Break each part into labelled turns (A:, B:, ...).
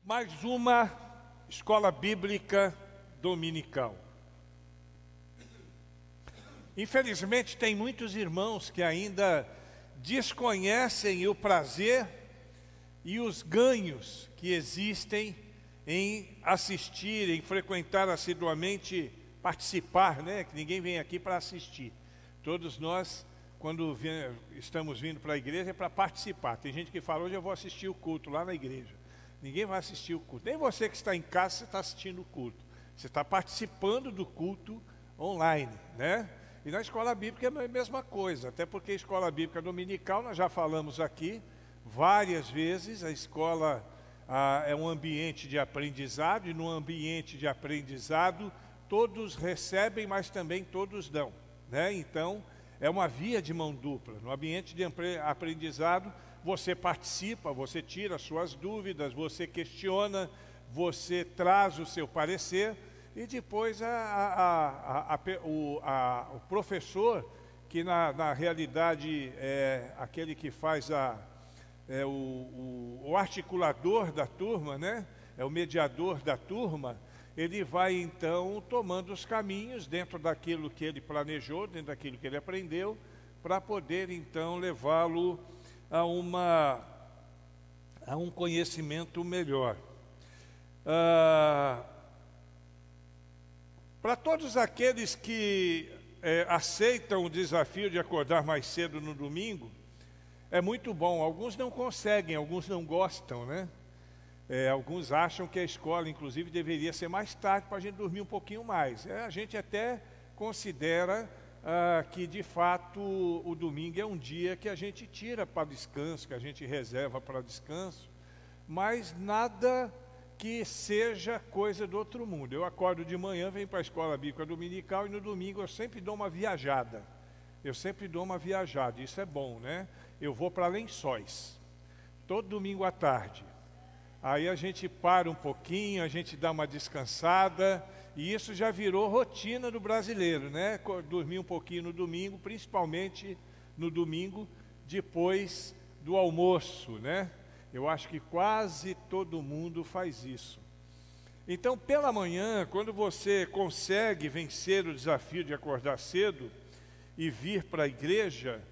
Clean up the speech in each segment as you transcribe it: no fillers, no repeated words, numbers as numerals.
A: Mais uma escola bíblica dominical. Infelizmente, tem muitos irmãos que ainda desconhecem o prazer e os ganhos que existem em assistir, em frequentar assiduamente, participar, né? Que ninguém vem aqui para assistir. Todos nós, quando estamos vindo para a igreja, é para participar. Tem gente que fala, hoje eu vou assistir o culto lá na igreja. Ninguém vai assistir o culto. Nem você que está em casa, você está assistindo o culto. Você está participando do culto online, né? E na escola bíblica é a mesma coisa, até porque a escola bíblica dominical, nós já falamos aqui várias vezes, a escola é um ambiente de aprendizado, e no ambiente de aprendizado todos recebem, mas também todos dão, né? Então, é uma via de mão dupla. No ambiente de aprendizado, você participa, você tira suas dúvidas, você questiona, você traz o seu parecer, e depois o professor, que na realidade é aquele que faz o articulador da turma, né? É o mediador da turma, ele vai então tomando os caminhos dentro daquilo que ele planejou, dentro daquilo que ele aprendeu, para poder então levá-lo a um conhecimento melhor. Para todos aqueles que aceitam o desafio de acordar mais cedo no domingo, é muito bom. Alguns não conseguem, alguns não gostam, né? Alguns acham que a escola, inclusive, deveria ser mais tarde para a gente dormir um pouquinho mais. A gente até considera que, de fato, o domingo é um dia que a gente tira para descanso, que a gente reserva para descanso, mas nada que seja coisa do outro mundo. Eu acordo de manhã, venho para a escola bíblica dominical e no domingo eu sempre dou uma viajada. Isso é bom, né? Eu vou para Lençóis, todo domingo à tarde. Aí a gente para um pouquinho, a gente dá uma descansada, e isso já virou rotina do brasileiro, né? Dormir um pouquinho no domingo, principalmente no domingo, depois do almoço, né? Eu acho que quase todo mundo faz isso. Então, pela manhã, quando você consegue vencer o desafio de acordar cedo e vir para a igreja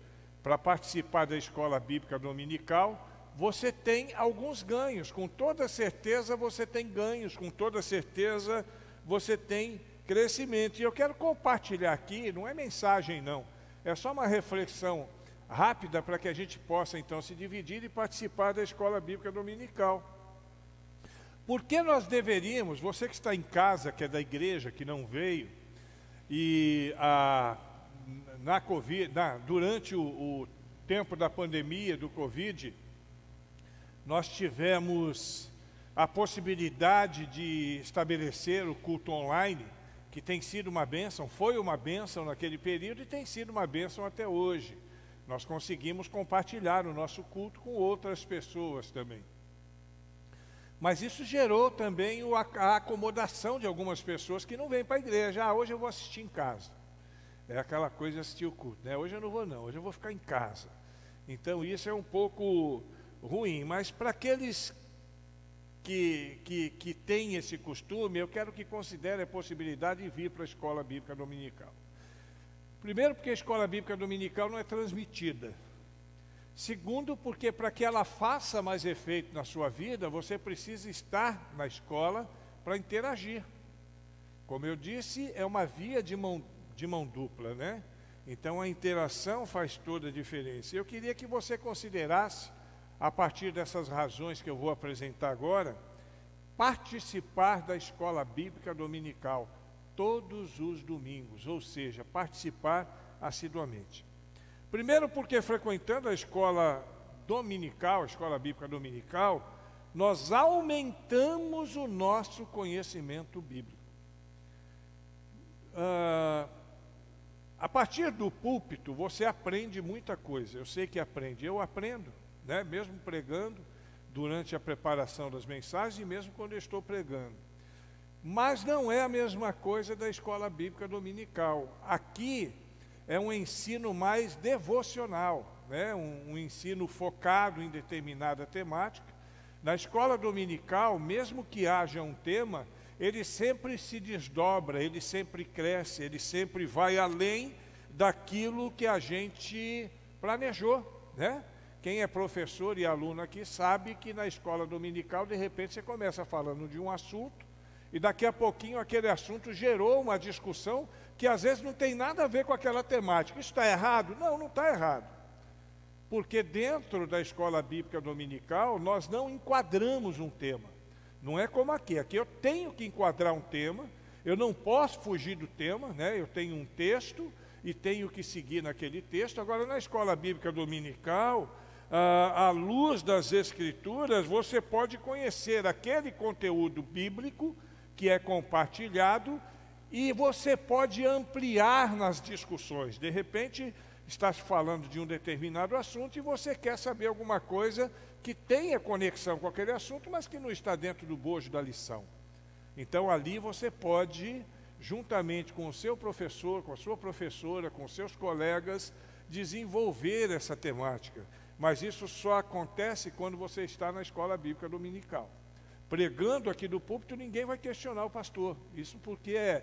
A: para participar da escola bíblica dominical, você tem alguns ganhos. Com toda certeza você tem ganhos, com toda certeza você tem crescimento. E eu quero compartilhar aqui, não é mensagem não, é só uma reflexão rápida para que a gente possa então se dividir e participar da escola bíblica dominical. Por que nós deveríamos, você que está em casa, que é da igreja, que não veio, e durante o tempo da pandemia do Covid, nós tivemos a possibilidade de estabelecer o culto online, que tem sido uma bênção, foi uma bênção naquele período e tem sido uma bênção até hoje. Nós conseguimos compartilhar o nosso culto com outras pessoas também. Mas isso gerou também a acomodação de algumas pessoas que não vêm para a igreja. Hoje eu vou assistir em casa. É aquela coisa de assistir o culto, né? Hoje eu não vou não, hoje eu vou ficar em casa. Então isso é um pouco ruim, mas para aqueles que têm esse costume, eu quero que considerem a possibilidade de vir para a escola bíblica dominical. Primeiro, porque a escola bíblica dominical não é transmitida. Segundo, porque para que ela faça mais efeito na sua vida, você precisa estar na escola para interagir. Como eu disse, é uma via de mão dupla, né? Então a interação faz toda a diferença. Eu queria que você considerasse, a partir dessas razões que eu vou apresentar agora, participar da escola bíblica dominical todos os domingos, ou seja, participar assiduamente. Primeiro, porque frequentando a escola dominical, a escola bíblica dominical, nós aumentamos o nosso conhecimento bíblico. A partir do púlpito, você aprende muita coisa. Eu sei que aprende, eu aprendo, né? Mesmo pregando, durante a preparação das mensagens e mesmo quando eu estou pregando. Mas não é a mesma coisa da escola bíblica dominical. Aqui é um ensino mais devocional, né? Um ensino focado em determinada temática, Na escola dominical, mesmo que haja um tema, ele sempre se desdobra, ele sempre cresce, ele sempre vai além daquilo que a gente planejou, né? Quem é professor e aluno aqui sabe que na escola dominical, de repente, você começa falando de um assunto e daqui a pouquinho aquele assunto gerou uma discussão que às vezes não tem nada a ver com aquela temática. Isso está errado? Não, não está errado. Porque dentro da escola bíblica dominical, nós não enquadramos um tema. Não é como aqui. Aqui eu tenho que enquadrar um tema, eu não posso fugir do tema, né? Eu tenho um texto e tenho que seguir naquele texto. Agora, na escola bíblica dominical, à luz das Escrituras, você pode conhecer aquele conteúdo bíblico que é compartilhado e você pode ampliar nas discussões. De repente, está se falando de um determinado assunto e você quer saber alguma coisa que tenha conexão com aquele assunto, mas que não está dentro do bojo da lição. Então, ali você pode, juntamente com o seu professor, com a sua professora, com seus colegas, desenvolver essa temática. Mas isso só acontece quando você está na escola bíblica dominical. Pregando aqui do púlpito, ninguém vai questionar o pastor. Isso porque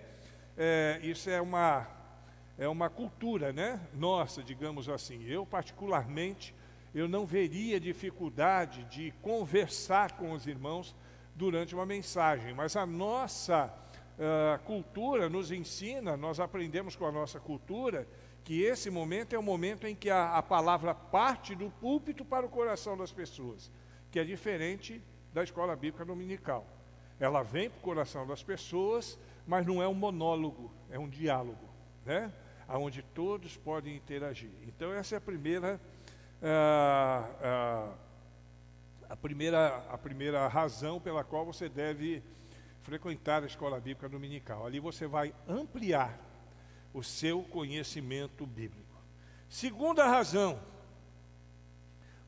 A: isso é uma cultura, né? Nossa, digamos assim. Eu, particularmente, eu não veria dificuldade de conversar com os irmãos durante uma mensagem. Mas a nossa cultura nos ensina, nós aprendemos com a nossa cultura, que esse momento é o momento em que a palavra parte do púlpito para o coração das pessoas, que é diferente da escola bíblica dominical. Ela vem para o coração das pessoas, mas não é um monólogo, é um diálogo, né? Onde todos podem interagir. Então essa é a primeira razão pela qual você deve frequentar a escola bíblica dominical. Ali você vai ampliar o seu conhecimento bíblico. Segunda razão,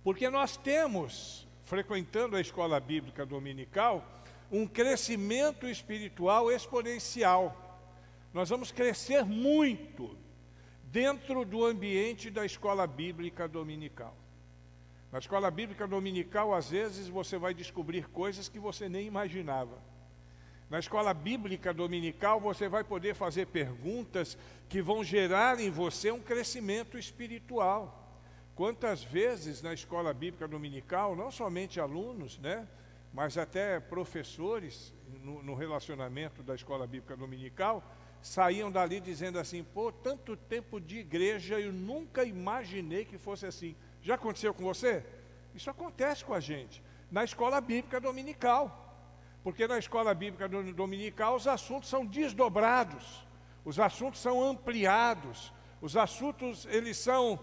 A: porque nós temos, frequentando a escola bíblica dominical, um crescimento espiritual exponencial. Nós vamos crescer muito dentro do ambiente da escola bíblica dominical. Na escola bíblica dominical, às vezes, você vai descobrir coisas que você nem imaginava. Na escola bíblica dominical, você vai poder fazer perguntas que vão gerar em você um crescimento espiritual. Quantas vezes na escola bíblica dominical, não somente alunos, né, mas até professores, no relacionamento da escola bíblica dominical, saíam dali dizendo assim: pô, tanto tempo de igreja, eu nunca imaginei que fosse assim. Já aconteceu com você? Isso acontece com a gente, na escola bíblica dominical. Porque na escola bíblica dominical os assuntos são desdobrados, os assuntos são ampliados, os assuntos eles são,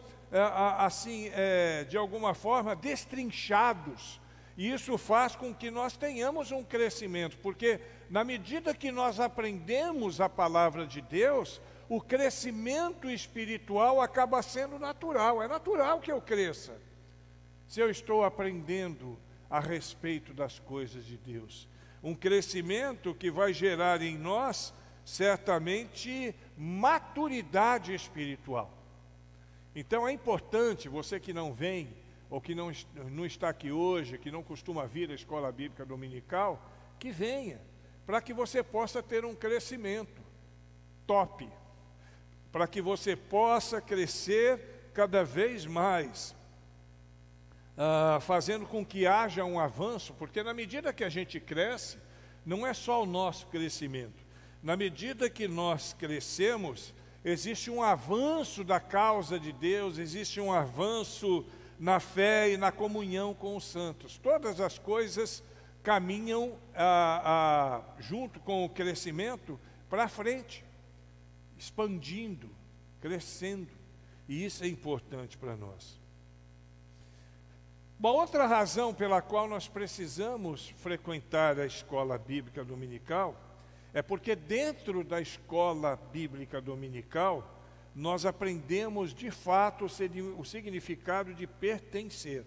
A: de alguma forma, destrinchados. E isso faz com que nós tenhamos um crescimento, porque na medida que nós aprendemos a palavra de Deus, o crescimento espiritual acaba sendo natural. É natural que eu cresça, se eu estou aprendendo a respeito das coisas de Deus. Um crescimento que vai gerar em nós, certamente, maturidade espiritual. Então é importante, você que não vem, ou que não está aqui hoje, que não costuma vir à escola bíblica dominical, que venha, para que você possa ter um crescimento top, para que você possa crescer cada vez mais, fazendo com que haja um avanço, porque na medida que a gente cresce, não é só o nosso crescimento. Na medida que nós crescemos, existe um avanço da causa de Deus, existe um avanço na fé e na comunhão com os santos. Todas as coisas caminham junto com o crescimento para frente, expandindo, crescendo, e isso é importante para nós. Uma outra razão pela qual nós precisamos frequentar a escola bíblica dominical é porque dentro da escola bíblica dominical nós aprendemos de fato o significado de pertencer.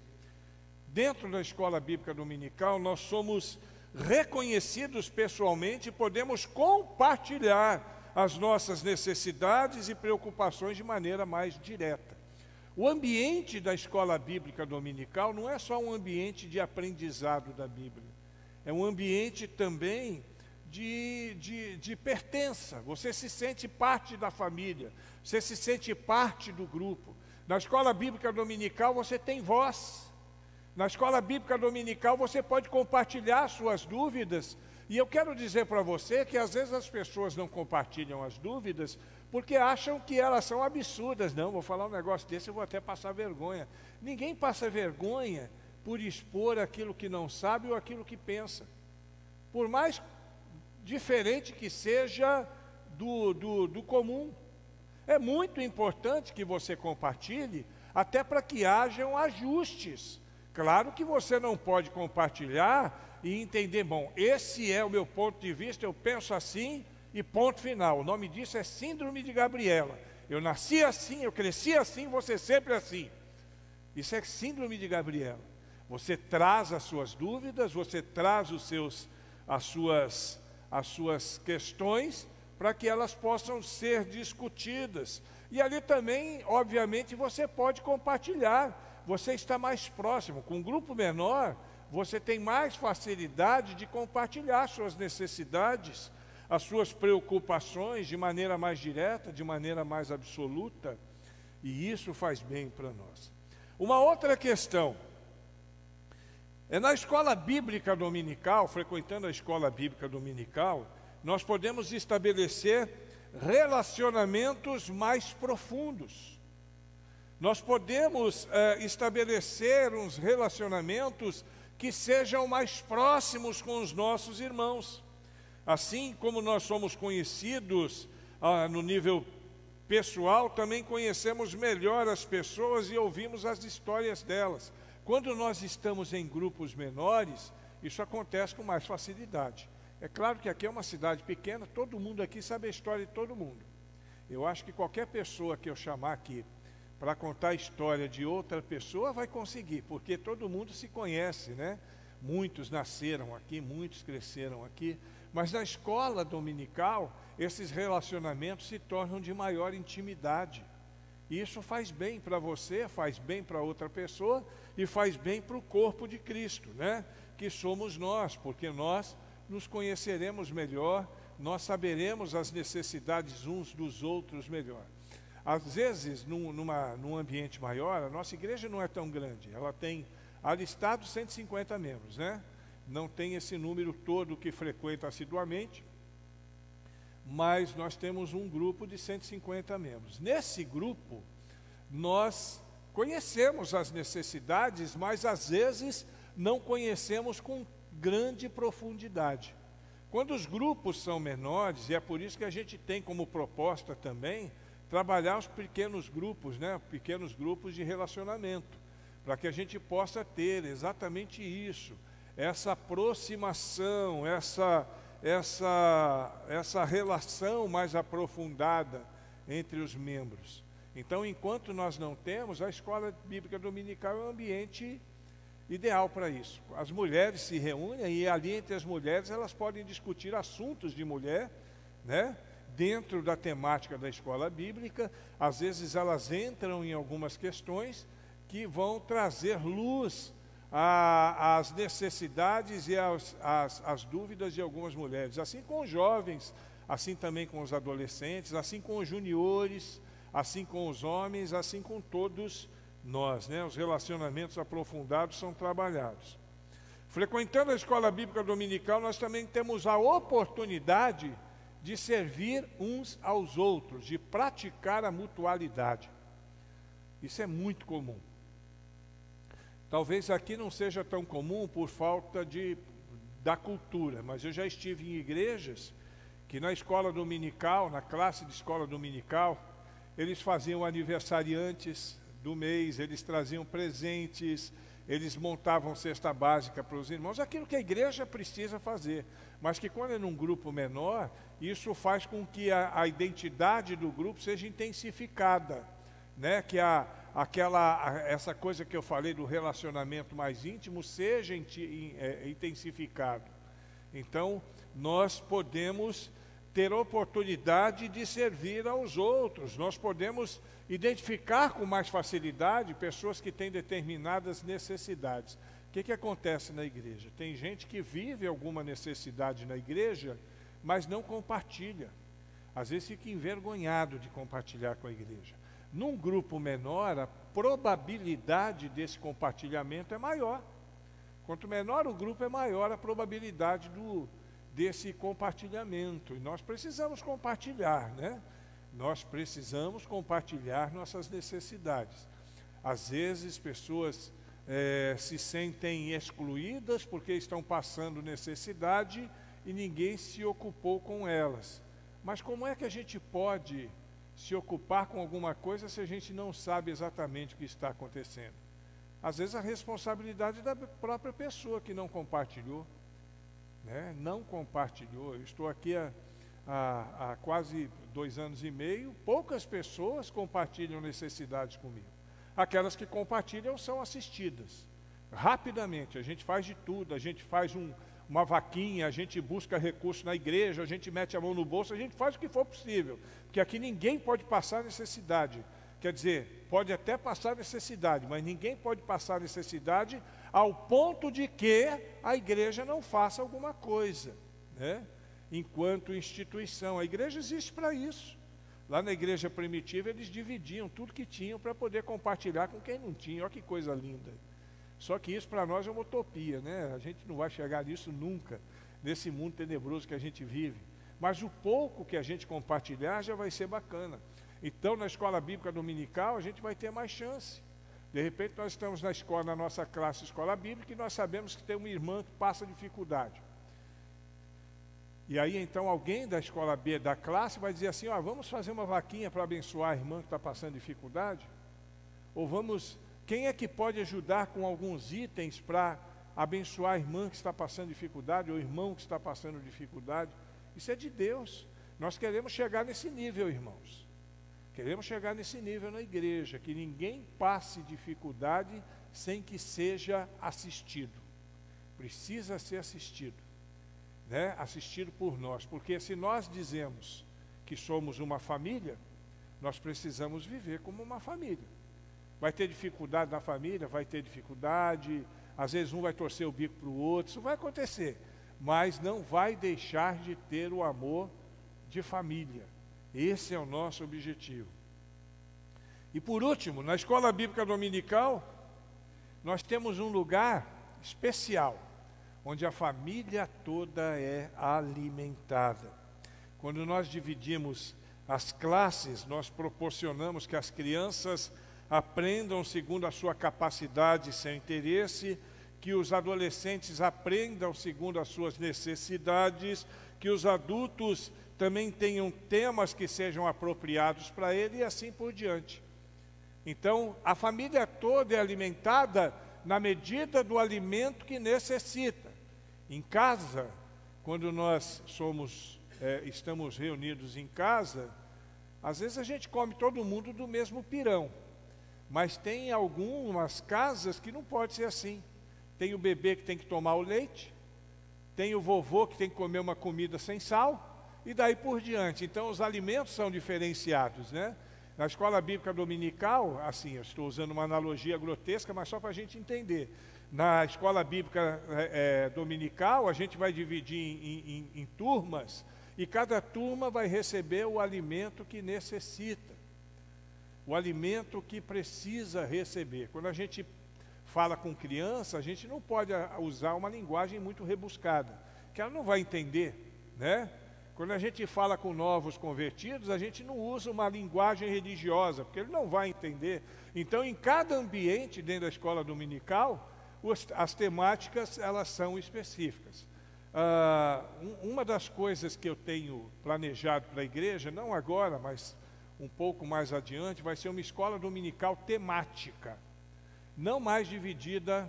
A: Dentro da escola bíblica dominical nós somos reconhecidos pessoalmente e podemos compartilhar as nossas necessidades e preocupações de maneira mais direta. O ambiente da escola bíblica dominical não é só um ambiente de aprendizado da Bíblia, é um ambiente também de pertença. Você se sente parte da família, você se sente parte do grupo. Na escola bíblica dominical você tem voz. Na escola bíblica dominical você pode compartilhar suas dúvidas. E eu quero dizer para você que às vezes as pessoas não compartilham as dúvidas porque acham que elas são absurdas. Não, vou falar um negócio desse, eu vou até passar vergonha. Ninguém passa vergonha por expor aquilo que não sabe ou aquilo que pensa. Por mais diferente que seja do comum. É muito importante que você compartilhe, até para que hajam ajustes. Claro que você não pode compartilhar e entender, bom, esse é o meu ponto de vista, eu penso assim e ponto final. O nome disso é síndrome de Gabriela. Eu nasci assim, eu cresci assim, você sempre assim. Isso é síndrome de Gabriela. Você traz as suas dúvidas, você traz as suas questões para que elas possam ser discutidas. E ali também, obviamente, você pode compartilhar. Você está mais próximo. Com um grupo menor, você tem mais facilidade de compartilhar suas necessidades, as suas preocupações de maneira mais direta, de maneira mais absoluta. E isso faz bem para nós. Uma outra questão é na escola bíblica dominical, frequentando a escola bíblica dominical, nós podemos estabelecer relacionamentos mais profundos. Nós podemos estabelecer uns relacionamentos que sejam mais próximos com os nossos irmãos. Assim como nós somos conhecidos no nível pessoal, também conhecemos melhor as pessoas e ouvimos as histórias delas. Quando nós estamos em grupos menores, isso acontece com mais facilidade. É claro que aqui é uma cidade pequena, todo mundo aqui sabe a história de todo mundo. Eu acho que qualquer pessoa que eu chamar aqui para contar a história de outra pessoa vai conseguir, porque todo mundo se conhece, né? Muitos nasceram aqui, muitos cresceram aqui, mas na escola dominical, esses relacionamentos se tornam de maior intimidade. E isso faz bem para você, faz bem para outra pessoa e faz bem para o corpo de Cristo, né? Que somos nós, porque nós nos conheceremos melhor, nós saberemos as necessidades uns dos outros melhor. Às vezes, num ambiente maior, a nossa igreja não é tão grande, ela tem alistado 150 membros, né? Não tem esse número todo que frequenta assiduamente, mas nós temos um grupo de 150 membros. Nesse grupo, nós conhecemos as necessidades, mas às vezes não conhecemos com grande profundidade. Quando os grupos são menores, e é por isso que a gente tem como proposta também trabalhar os pequenos grupos, né? Pequenos grupos de relacionamento, para que a gente possa ter exatamente isso, essa aproximação, essa relação mais aprofundada entre os membros. Então, enquanto nós não temos, a escola bíblica dominical é um ambiente ideal para isso. As mulheres se reúnem e ali entre as mulheres elas podem discutir assuntos de mulher, né? Dentro da temática da escola bíblica. Às vezes elas entram em algumas questões que vão trazer luz às necessidades e às dúvidas de algumas mulheres. Assim com os jovens, assim também com os adolescentes, assim com os juniores, assim com os homens, assim com todos nós, né? Os relacionamentos aprofundados são trabalhados. Frequentando a escola bíblica dominical, nós também temos a oportunidade de servir uns aos outros, de praticar a mutualidade. Isso é muito comum. Talvez aqui não seja tão comum por falta da cultura, mas eu já estive em igrejas que na escola dominical, na classe de escola dominical, eles faziam aniversariantes do mês, eles traziam presentes, eles montavam cesta básica para os irmãos, aquilo que a igreja precisa fazer, mas que quando é num grupo menor, isso faz com que a identidade do grupo seja intensificada, né? Que essa coisa que eu falei do relacionamento mais íntimo seja intensificado. Então, nós podemos ter oportunidade de servir aos outros. Nós podemos identificar com mais facilidade pessoas que têm determinadas necessidades. O que acontece na igreja? Tem gente que vive alguma necessidade na igreja, mas não compartilha. Às vezes fica envergonhado de compartilhar com a igreja. Num grupo menor, a probabilidade desse compartilhamento é maior. Quanto menor o grupo, é maior a probabilidade desse compartilhamento. E nós precisamos compartilhar, né? Nós precisamos compartilhar nossas necessidades. Às vezes, pessoas se sentem excluídas porque estão passando necessidade e ninguém se ocupou com elas. Mas como é que a gente pode se ocupar com alguma coisa se a gente não sabe exatamente o que está acontecendo? Às vezes a responsabilidade da própria pessoa que não compartilhou, né? Não compartilhou. Eu estou aqui há quase 2 anos e meio, poucas pessoas compartilham necessidades comigo. Aquelas que compartilham são assistidas. Rapidamente, a gente faz de tudo, a gente faz uma vaquinha, a gente busca recurso na igreja, a gente mete a mão no bolso, a gente faz o que for possível, porque aqui ninguém pode passar necessidade. Quer dizer, pode até passar necessidade, mas ninguém pode passar necessidade ao ponto de que a igreja não faça alguma coisa, né? Enquanto instituição. A igreja existe para isso. Lá na igreja primitiva eles dividiam tudo que tinham para poder compartilhar com quem não tinha. Olha que coisa linda. Só que isso para nós é uma utopia, né? A gente não vai chegar nisso nunca, nesse mundo tenebroso que a gente vive. Mas o pouco que a gente compartilhar já vai ser bacana. Então, na escola bíblica dominical, a gente vai ter mais chance. De repente, nós estamos na nossa classe escola bíblica, e nós sabemos que tem uma irmã que passa dificuldade. E aí, então, alguém da escola B da classe vai dizer assim, vamos fazer uma vaquinha para abençoar a irmã que está passando dificuldade? Ou quem é que pode ajudar com alguns itens para abençoar a irmã que está passando dificuldade, ou o irmão que está passando dificuldade? Isso é de Deus. Nós queremos chegar nesse nível, irmãos. Queremos chegar nesse nível na igreja, que ninguém passe dificuldade sem que seja assistido. Precisa ser assistido, né? Assistido por nós, porque se nós dizemos que somos uma família, nós precisamos viver como uma família. Vai ter dificuldade na família? Vai ter dificuldade, às vezes um vai torcer o bico para o outro, isso vai acontecer, mas não vai deixar de ter o amor de família. Esse é o nosso objetivo. E por último, na escola bíblica dominical, nós temos um lugar especial, onde a família toda é alimentada. Quando nós dividimos as classes, nós proporcionamos que as crianças aprendam segundo a sua capacidade e seu interesse, que os adolescentes aprendam segundo as suas necessidades, que os adultos também tenham temas que sejam apropriados para ele e assim por diante. Então, a família toda é alimentada na medida do alimento que necessita. Em casa, quando nós estamos reunidos em casa, às vezes a gente come todo mundo do mesmo pirão, mas tem algumas casas que não pode ser assim. Tem o bebê que tem que tomar o leite, tem o vovô que tem que comer uma comida sem sal, e daí por diante. Então os alimentos são diferenciados, né? Na escola bíblica dominical, assim, eu estou usando uma analogia grotesca, mas só para a gente entender. Na escola bíblica dominical, a gente vai dividir em turmas, e cada turma vai receber o alimento que necessita, o alimento que precisa receber. Quando a gente fala com criança, a gente não pode usar uma linguagem muito rebuscada, que ela não vai entender, né? Quando a gente fala com novos convertidos, a gente não usa uma linguagem religiosa, porque ele não vai entender. Então, em cada ambiente dentro da escola dominical, as temáticas elas são específicas. Uma das coisas que eu tenho planejado para a igreja, não agora, mas um pouco mais adiante, vai ser uma escola dominical temática. Não mais dividida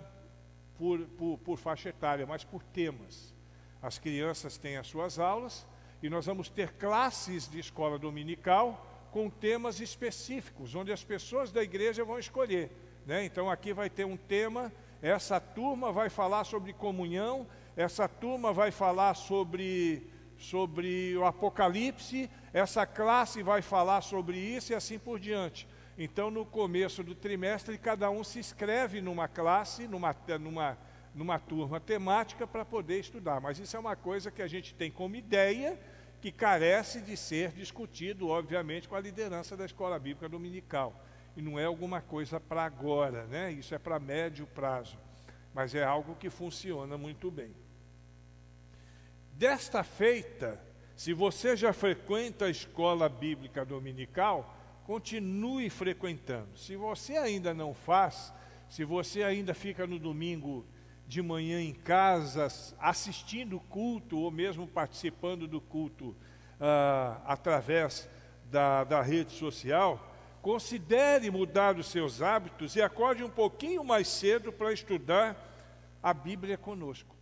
A: por faixa etária, mas por temas. As crianças têm as suas aulas, e nós vamos ter classes de escola dominical com temas específicos, onde as pessoas da igreja vão escolher, né? Então aqui vai ter um tema, essa turma vai falar sobre comunhão, essa turma vai falar sobre sobre o Apocalipse, essa classe vai falar sobre isso e assim por diante. Então, no começo do trimestre, cada um se inscreve numa classe, numa turma temática para poder estudar. Mas isso é uma coisa que a gente tem como ideia, que carece de ser discutido, obviamente, com a liderança da Escola Bíblica Dominical. E não é alguma coisa para agora, né? Isso é para médio prazo. Mas é algo que funciona muito bem. Desta feita, se você já frequenta a Escola Bíblica Dominical, continue frequentando. Se você ainda não faz, se você ainda fica no domingo de manhã em casa, assistindo o culto, ou mesmo participando do culto através da rede social, considere mudar os seus hábitos e acorde um pouquinho mais cedo para estudar a Bíblia conosco.